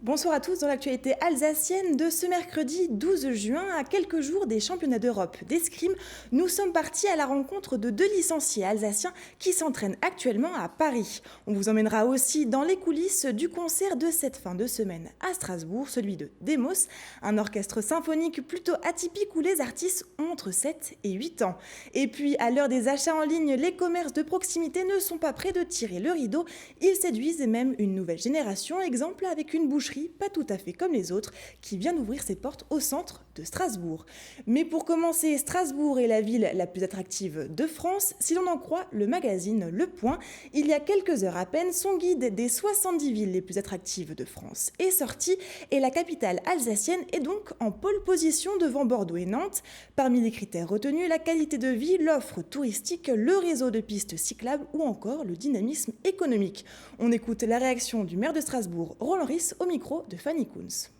Bonsoir à tous dans l'actualité alsacienne de ce mercredi 12 juin, à quelques jours des championnats d'Europe d'escrime. Nous sommes partis à la rencontre de deux licenciés alsaciens qui s'entraînent actuellement à Paris. On vous emmènera aussi dans les coulisses du concert de cette fin de semaine à Strasbourg, celui de Demos, un orchestre symphonique plutôt atypique où les artistes ont entre 7 et 8 ans. Et puis, à l'heure des achats en ligne, les commerces de proximité ne sont pas prêts de tirer le rideau. Ils séduisent même une nouvelle génération, exemple avec une boucherie pas tout à fait comme les autres, qui vient d'ouvrir ses portes au centre de Strasbourg. Mais pour commencer, Strasbourg est la ville la plus attractive de France. Si l'on en croit le magazine Le Point, il y a quelques heures à peine, son guide des 70 villes les plus attractives de France est sorti et la capitale alsacienne est donc en pole position devant Bordeaux et Nantes. Parmi les critères retenus, la qualité de vie, l'offre touristique, le réseau de pistes cyclables ou encore le dynamisme économique. On écoute la réaction du maire de Strasbourg, Roland Ris, au micro de Fanny Kunz.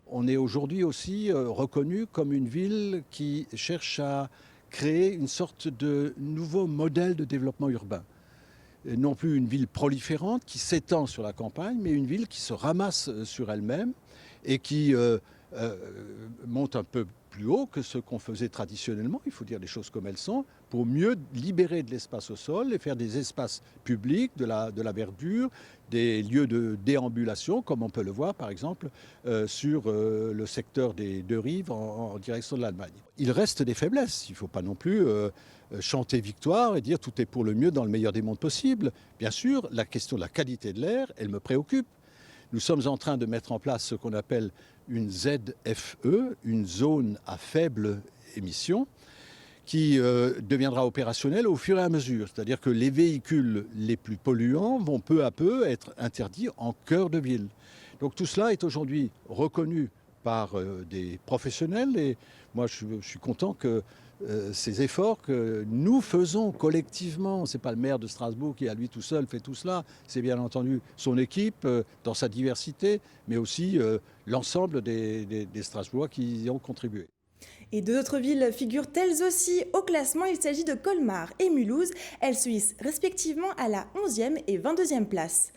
On est aujourd'hui aussi reconnu comme une ville qui cherche à créer une sorte de nouveau modèle de développement urbain. Et non plus une ville proliférante qui s'étend sur la campagne, mais une ville qui se ramasse sur elle-même et qui monte un peu plus haut que ce qu'on faisait traditionnellement, il faut dire les choses comme elles sont, pour mieux libérer de l'espace au sol et faire des espaces publics, de la verdure, des lieux de déambulation, comme on peut le voir par exemple sur le secteur des deux rives en direction de l'Allemagne. Il reste des faiblesses, il ne faut pas non plus chanter victoire et dire tout est pour le mieux dans le meilleur des mondes possibles. Bien sûr, la question de la qualité de l'air, elle me préoccupe. Nous sommes en train de mettre en place ce qu'on appelle une ZFE, une zone à faible émission, qui deviendra opérationnelle au fur et à mesure. C'est-à-dire que les véhicules les plus polluants vont peu à peu être interdits en cœur de ville. Donc tout cela est aujourd'hui reconnu par des professionnels et moi je suis content que ces efforts que nous faisons collectivement, ce n'est pas le maire de Strasbourg qui à lui tout seul fait tout cela, c'est bien entendu son équipe dans sa diversité, mais aussi l'ensemble des Strasbourgeois qui y ont contribué. Et d'autres villes figurent elles aussi au classement. Il s'agit de Colmar et Mulhouse. Elles se hissent respectivement à la 11e et 22e place.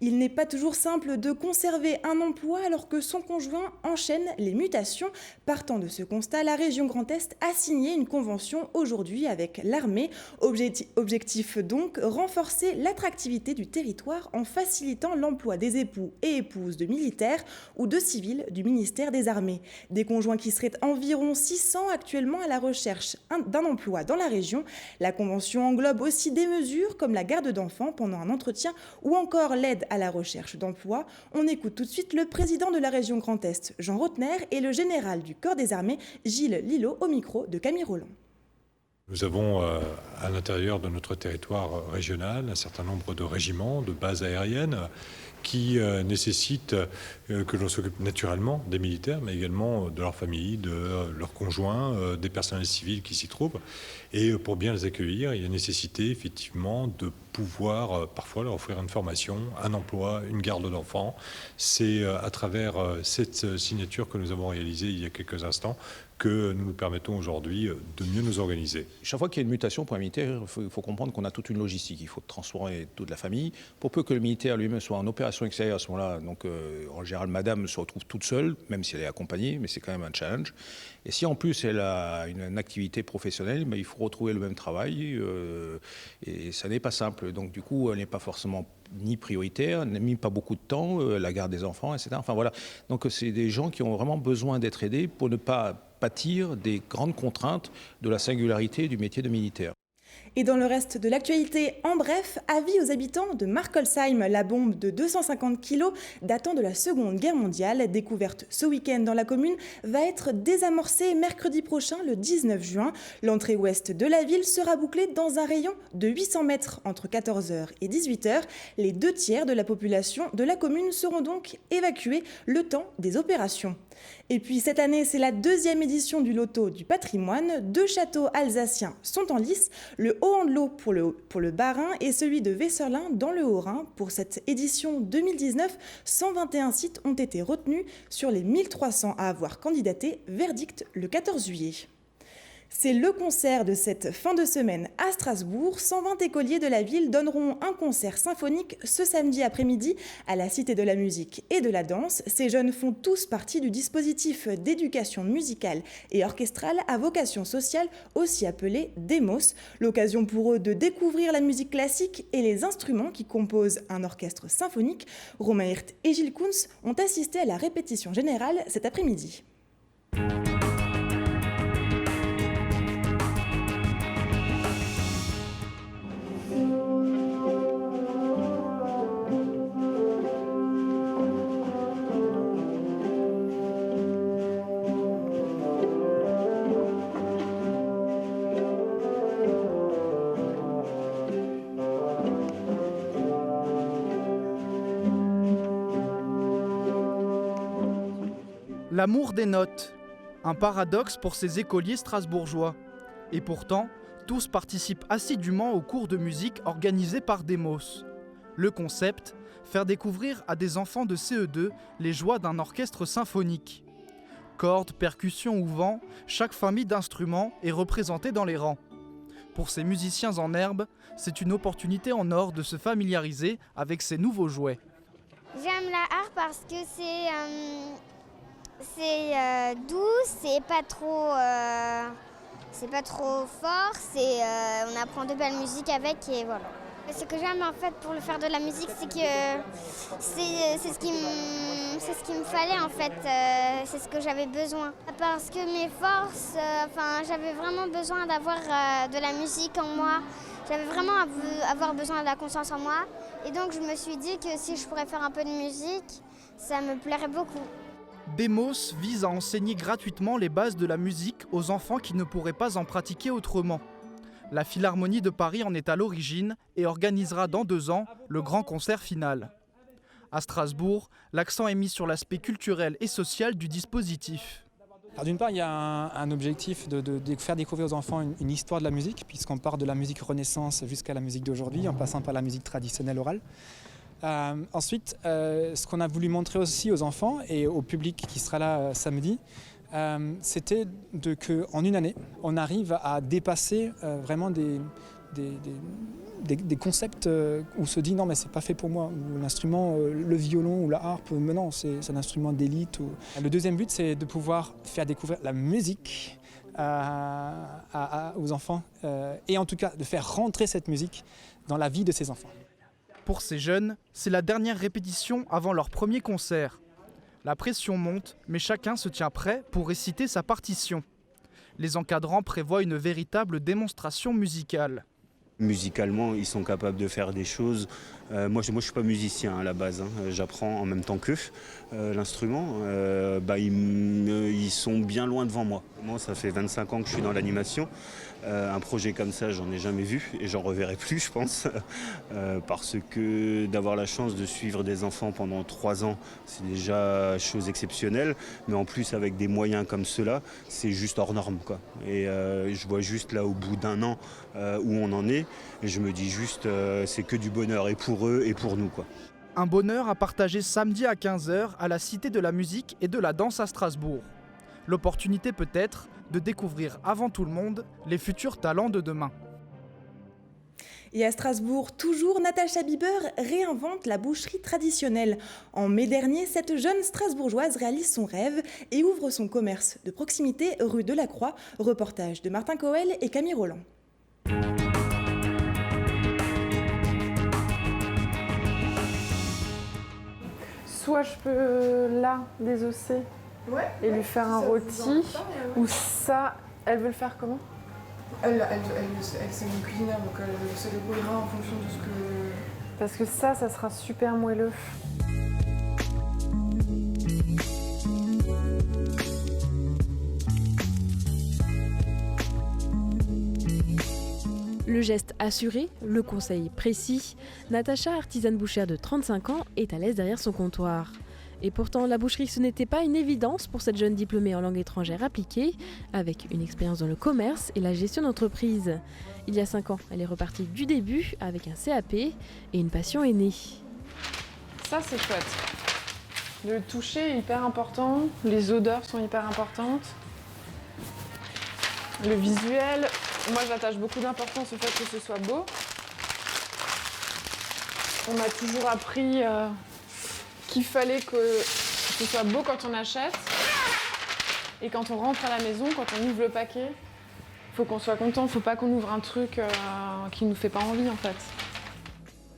Il n'est pas toujours simple de conserver un emploi alors que son conjoint enchaîne les mutations. Partant de ce constat, la région Grand Est a signé une convention aujourd'hui avec l'armée. Objectif donc, renforcer l'attractivité du territoire en facilitant l'emploi des époux et épouses de militaires ou de civils du ministère des Armées. Des conjoints qui seraient environ 600 actuellement à la recherche d'un emploi dans la région. La convention englobe aussi des mesures comme la garde d'enfants pendant un entretien ou encore l'aide à la recherche d'emploi. On écoute tout de suite le président de la région Grand Est, Jean Rotner, et le général du corps des armées, Gilles Lillot, au micro de Camille Roland. Nous avons à l'intérieur de notre territoire régional un certain nombre de régiments, de bases aériennes qui nécessitent que l'on s'occupe naturellement des militaires, mais également de leurs familles, de leurs conjoints, des personnels civils qui s'y trouvent. Et pour bien les accueillir, il y a nécessité effectivement de pouvoir parfois leur offrir une formation, un emploi, une garde d'enfants. C'est à travers cette signature que nous avons réalisée il y a quelques instants que nous nous permettons aujourd'hui de mieux nous organiser. Chaque fois qu'il y a une mutation pour un militaire, il faut comprendre qu'on a toute une logistique. Il faut transformer toute la famille. Pour peu que le militaire lui-même soit en opération extérieure à ce moment-là, donc en général, madame se retrouve toute seule, même si elle est accompagnée, mais c'est quand même un challenge. Et si en plus elle a une activité professionnelle, il faut retrouver le même travail et ça n'est pas simple. Donc du coup, elle n'est pas forcément ni prioritaire, ni pas beaucoup de temps, la garde des enfants, etc. Enfin voilà. Donc c'est des gens qui ont vraiment besoin d'être aidés pour ne pas pâtir des grandes contraintes de la singularité du métier de militaire. Et dans le reste de l'actualité, en bref, avis aux habitants de Markolsheim, la bombe de 250 kg datant de la Seconde Guerre mondiale, découverte ce week-end dans la commune, va être désamorcée mercredi prochain, le 19 juin. L'entrée ouest de la ville sera bouclée dans un rayon de 800 mètres entre 14h et 18h. Les 2/3 de la population de la commune seront donc évacués le temps des opérations. Et puis cette année, c'est la 2e édition du Loto du patrimoine. 2 châteaux alsaciens sont en lice, le Haut-en-de-l'Eau pour le Bas-Rhin et celui de Vesserlin dans le Haut-Rhin. Pour cette édition 2019, 121 sites ont été retenus sur les 1300 à avoir candidaté. Verdict le 14 juillet. C'est le concert de cette fin de semaine à Strasbourg. 120 écoliers de la ville donneront un concert symphonique ce samedi après-midi à la Cité de la musique et de la danse. Ces jeunes font tous partie du dispositif d'éducation musicale et orchestrale à vocation sociale, aussi appelé DEMOS. L'occasion pour eux de découvrir la musique classique et les instruments qui composent un orchestre symphonique. Romain Hirt et Gilles Kunz ont assisté à la répétition générale cet après-midi. L'amour des notes, un paradoxe pour ces écoliers strasbourgeois. Et pourtant, tous participent assidûment aux cours de musique organisés par DEMOS. Le concept, faire découvrir à des enfants de CE2 les joies d'un orchestre symphonique. Cordes, percussions ou vent, chaque famille d'instruments est représentée dans les rangs. Pour ces musiciens en herbe, c'est une opportunité en or de se familiariser avec ces nouveaux jouets. J'aime la harpe parce que c'est doux, c'est pas trop fort, on apprend de belles musiques avec et voilà. Ce que j'aime en fait pour le faire de la musique, c'est que c'est ce qui me fallait en fait, c'est ce que j'avais besoin. Parce que mes forces, j'avais vraiment besoin d'avoir de la musique en moi, j'avais vraiment avoir besoin de la conscience en moi et donc je me suis dit que si je pourrais faire un peu de musique, ça me plairait beaucoup. DEMOS vise à enseigner gratuitement les bases de la musique aux enfants qui ne pourraient pas en pratiquer autrement. La Philharmonie de Paris en est à l'origine et organisera dans 2 ans le grand concert final. À Strasbourg, l'accent est mis sur l'aspect culturel et social du dispositif. Alors d'une part, il y a un objectif de faire découvrir aux enfants une histoire de la musique, puisqu'on part de la musique Renaissance jusqu'à la musique d'aujourd'hui, en passant par la musique traditionnelle orale. Ensuite, ce qu'on a voulu montrer aussi aux enfants et au public qui sera là samedi, c'était qu'en une année, on arrive à dépasser vraiment des concepts où on se dit non mais c'est pas fait pour moi, ou l'instrument, le violon ou la harpe, mais non, c'est un instrument d'élite. Le deuxième but, c'est de pouvoir faire découvrir la musique aux enfants et en tout cas de faire rentrer cette musique dans la vie de ces enfants. Pour ces jeunes, c'est la dernière répétition avant leur premier concert. La pression monte, mais chacun se tient prêt pour réciter sa partition. Les encadrants prévoient une véritable démonstration musicale. Musicalement, ils sont capables de faire des choses. Moi, je ne suis pas musicien à la base. J'apprends en même temps qu'eux l'instrument. Ils sont bien loin devant moi. Moi, ça fait 25 ans que je suis dans l'animation. Un projet comme ça, j'en ai jamais vu et j'en reverrai plus, je pense. Parce que d'avoir la chance de suivre des enfants pendant 3 ans, c'est déjà chose exceptionnelle. Mais en plus, avec des moyens comme ceux-là, c'est juste hors norme, quoi. Et je vois juste là, au bout d'1 an, où on en est. Et je me dis juste, c'est que du bonheur et pour eux et pour nous, quoi. Un bonheur à partager samedi à 15h à la Cité de la musique et de la danse à Strasbourg. L'opportunité peut-être de découvrir avant tout le monde les futurs talents de demain. Et à Strasbourg, toujours, Natacha Bieber réinvente la boucherie traditionnelle. En mai dernier, cette jeune Strasbourgeoise réalise son rêve et ouvre son commerce de proximité rue de la Croix. Reportage de Martin Coel et Camille Roland. Soit je peux là désosser et lui faire un rôti, ou ça, elle veut le faire comment? Elle c'est une cuisinière, donc elle se débrouillera en fonction de ce que... Parce que ça sera super moelleux. Le geste assuré, le conseil précis, Natacha, artisane bouchère de 35 ans, est à l'aise derrière son comptoir. Et pourtant, la boucherie, ce n'était pas une évidence pour cette jeune diplômée en langue étrangère appliquée, avec une expérience dans le commerce et la gestion d'entreprise. Il y a 5 ans, elle est repartie du début avec un CAP et une passion est née. Ça, c'est chouette. Le toucher est hyper important, les odeurs sont hyper importantes. Le visuel, moi j'attache beaucoup d'importance au fait que ce soit beau. On m'a toujours appris qu'il fallait que ce soit beau quand on achète. Et quand on rentre à la maison, quand on ouvre le paquet, il faut qu'on soit content, il ne faut pas qu'on ouvre un truc qui ne nous fait pas envie en fait.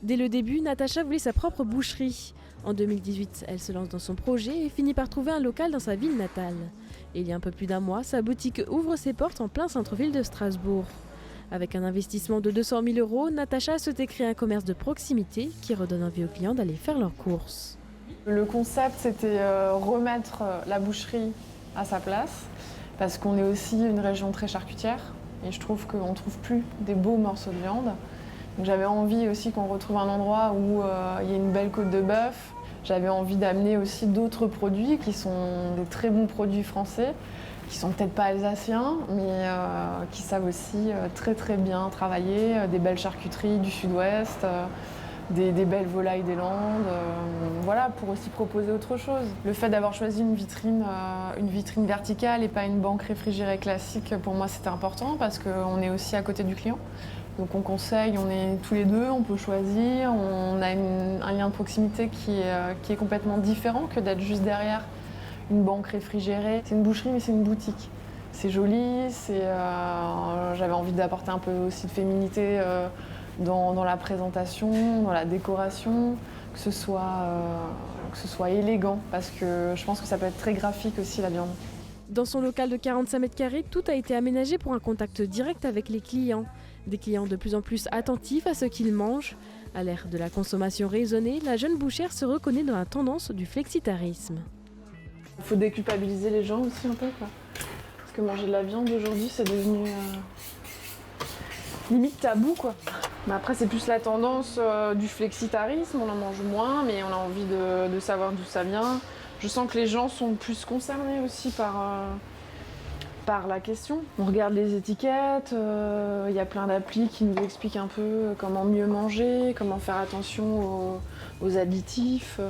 Dès le début, Natacha voulait sa propre boucherie. En 2018, elle se lance dans son projet et finit par trouver un local dans sa ville natale. Et il y a un peu plus d'un mois, sa boutique ouvre ses portes en plein centre-ville de Strasbourg. Avec un investissement de 200 000 €, Natacha a souhaité créer un commerce de proximité qui redonne envie aux clients d'aller faire leurs courses. Le concept, c'était remettre la boucherie à sa place, parce qu'on est aussi une région très charcutière, et je trouve qu'on ne trouve plus des beaux morceaux de viande. Donc j'avais envie aussi qu'on retrouve un endroit où il y ait une belle côte de bœuf. J'avais envie d'amener aussi d'autres produits qui sont des très bons produits français, qui sont peut-être pas alsaciens, mais qui savent aussi très très bien travailler, des belles charcuteries du sud-ouest, des belles volailles des Landes, voilà, pour aussi proposer autre chose. Le fait d'avoir choisi une vitrine verticale et pas une banque réfrigérée classique, pour moi c'était important parce qu'on est aussi à côté du client. Donc on conseille, on est tous les deux, on peut choisir, on a un lien de proximité qui est complètement différent que d'être juste derrière une banque réfrigérée. C'est une boucherie mais c'est une boutique. C'est joli, j'avais envie d'apporter un peu aussi de féminité dans la présentation, dans la décoration, que ce soit élégant, parce que je pense que ça peut être très graphique aussi la viande. Dans son local de 45 mètres carrés, tout a été aménagé pour un contact direct avec les clients. Des clients de plus en plus attentifs à ce qu'ils mangent. À l'ère de la consommation raisonnée, la jeune bouchère se reconnaît dans la tendance du flexitarisme. Il faut déculpabiliser les gens aussi un peu, quoi. Parce que manger de la viande aujourd'hui, c'est devenu limite tabou, quoi. Mais après, c'est plus la tendance du flexitarisme, on en mange moins, mais on a envie de savoir d'où ça vient. Je sens que les gens sont plus concernés aussi par la question. On regarde les étiquettes, y a plein d'applis qui nous expliquent un peu comment mieux manger, comment faire attention aux additifs.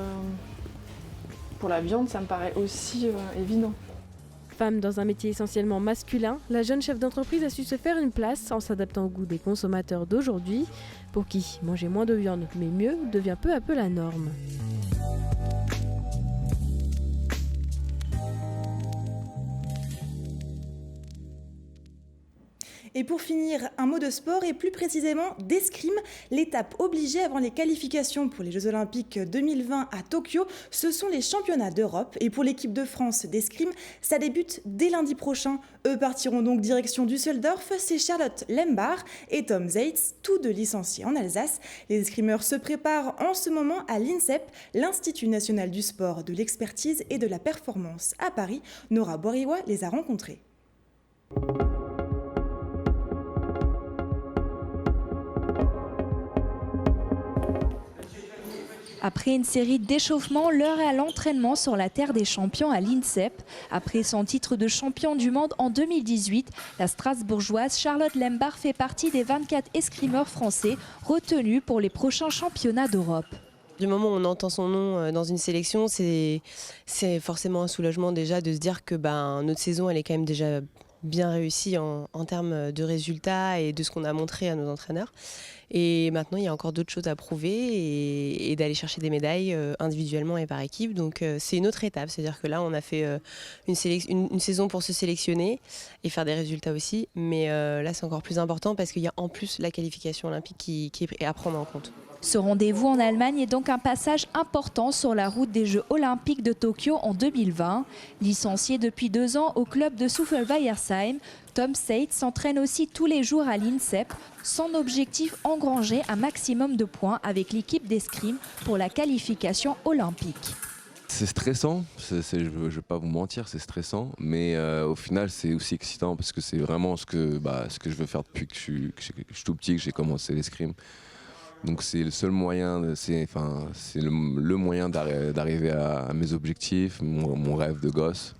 Pour la viande, ça me paraît aussi évident. Femme dans un métier essentiellement masculin, la jeune chef d'entreprise a su se faire une place en s'adaptant au goût des consommateurs d'aujourd'hui, pour qui manger moins de viande mais mieux devient peu à peu la norme. Et pour finir, un mot de sport et plus précisément d'escrime. L'étape obligée avant les qualifications pour les Jeux Olympiques 2020 à Tokyo, ce sont les championnats d'Europe. Et pour l'équipe de France d'escrime, ça débute dès lundi prochain. Eux partiront donc direction Düsseldorf. C'est Charlotte Lembar et Tom Zeitz, tous deux licenciés en Alsace. Les escrimeurs se préparent en ce moment à l'INSEP, l'Institut national du sport, de l'expertise et de la performance à Paris. Nora Boriwa les a rencontrés. Après une série d'échauffements, l'heure est à l'entraînement sur la terre des champions à l'INSEP. Après son titre de champion du monde en 2018, la Strasbourgeoise Charlotte Lembar fait partie des 24 escrimeurs français retenus pour les prochains championnats d'Europe. Du moment où on entend son nom dans une sélection, c'est forcément un soulagement déjà de se dire que notre saison elle est quand même déjà bien réussie en termes de résultats et de ce qu'on a montré à nos entraîneurs. Et maintenant, il y a encore d'autres choses à prouver et d'aller chercher des médailles individuellement et par équipe. Donc c'est une autre étape, c'est-à-dire que là, on a fait une saison pour se sélectionner et faire des résultats aussi. Mais là, c'est encore plus important parce qu'il y a en plus la qualification olympique qui est à prendre en compte. Ce rendez-vous en Allemagne est donc un passage important sur la route des Jeux Olympiques de Tokyo en 2020. Licencié depuis 2 ans au club de Souffelweiersheim, Tom Zeitz s'entraîne aussi tous les jours à l'INSEP. Son objectif, engranger un maximum de points avec l'équipe d'escrime pour la qualification olympique. C'est stressant, je ne vais pas vous mentir, c'est stressant, mais au final c'est aussi excitant parce que c'est vraiment ce que je veux faire depuis que je suis tout petit, que j'ai commencé l'escrime. Donc c'est le seul moyen, c'est le moyen d'arriver à mes objectifs, mon rêve de gosse.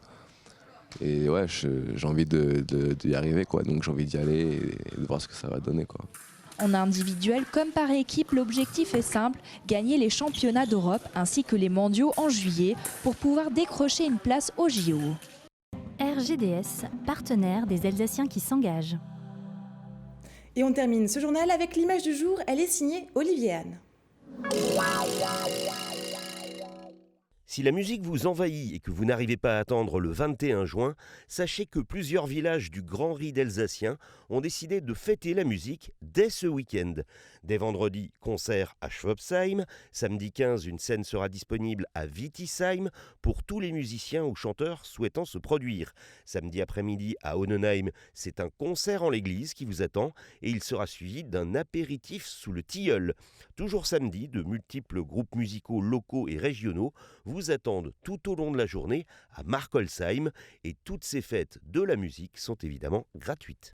Et ouais, j'ai envie d'y arriver, quoi. Donc j'ai envie d'y aller et de voir ce que ça va donner, quoi. En individuel comme par équipe, l'objectif est simple, gagner les championnats d'Europe ainsi que les mondiaux en juillet pour pouvoir décrocher une place aux JO. RGDS, partenaire des Alsaciens qui s'engagent. Et on termine ce journal avec l'image du jour, elle est signée Olivier Anne. Si la musique vous envahit et que vous n'arrivez pas à attendre le 21 juin, sachez que plusieurs villages du Grand Ried alsacien ont décidé de fêter la musique dès ce week-end. Dès vendredi, concert à Schwabsheim. Samedi 15, une scène sera disponible à Wittisheim pour tous les musiciens ou chanteurs souhaitant se produire. Samedi après-midi à Onnenheim, c'est un concert en l'église qui vous attend et il sera suivi d'un apéritif sous le tilleul. Toujours samedi, de multiples groupes musicaux locaux et régionaux vous attendent tout au long de la journée à Markolsheim et toutes ces fêtes de la musique sont évidemment gratuites.